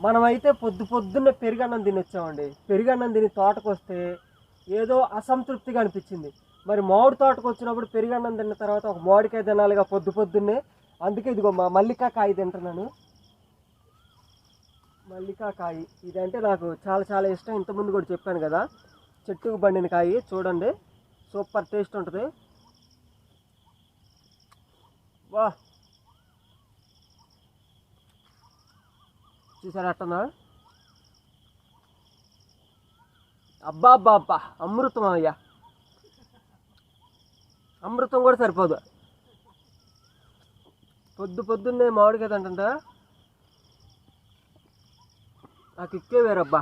మనమైతే పొద్దున్నే పెరుగన్నం తినొచ్చామండి. పెరుగన్నం తిని తోటకు వస్తే ఏదో అసంతృప్తిగా అనిపించింది. మరి మామిడి తోటకు వచ్చినప్పుడు పెరుగన్నం తిన్న తర్వాత ఒక మామిడికాయ తినాలిగా పొద్దున్నే. అందుకే ఇదిగో మా మల్లికాకాయ తింటున్నాను. మల్లికాకాయ ఇదంటే నాకు చాలా చాలా ఇష్టం. ఇంతకుముందు కూడా చెప్పాను కదా, చెట్టుకు పండిన కాయ చూడండి, సూపర్ టేస్ట్ ఉంటుంది. వా, చూసారా అట్టనా? అబ్బా అబ్బా అబ్బా, అమృతం అయ్యా, అమృతం కూడా సరిపోదు. పొద్దున్నే మామిడికాయ తింటుంటా, నాకు ఇక్కే వేరబ్బా.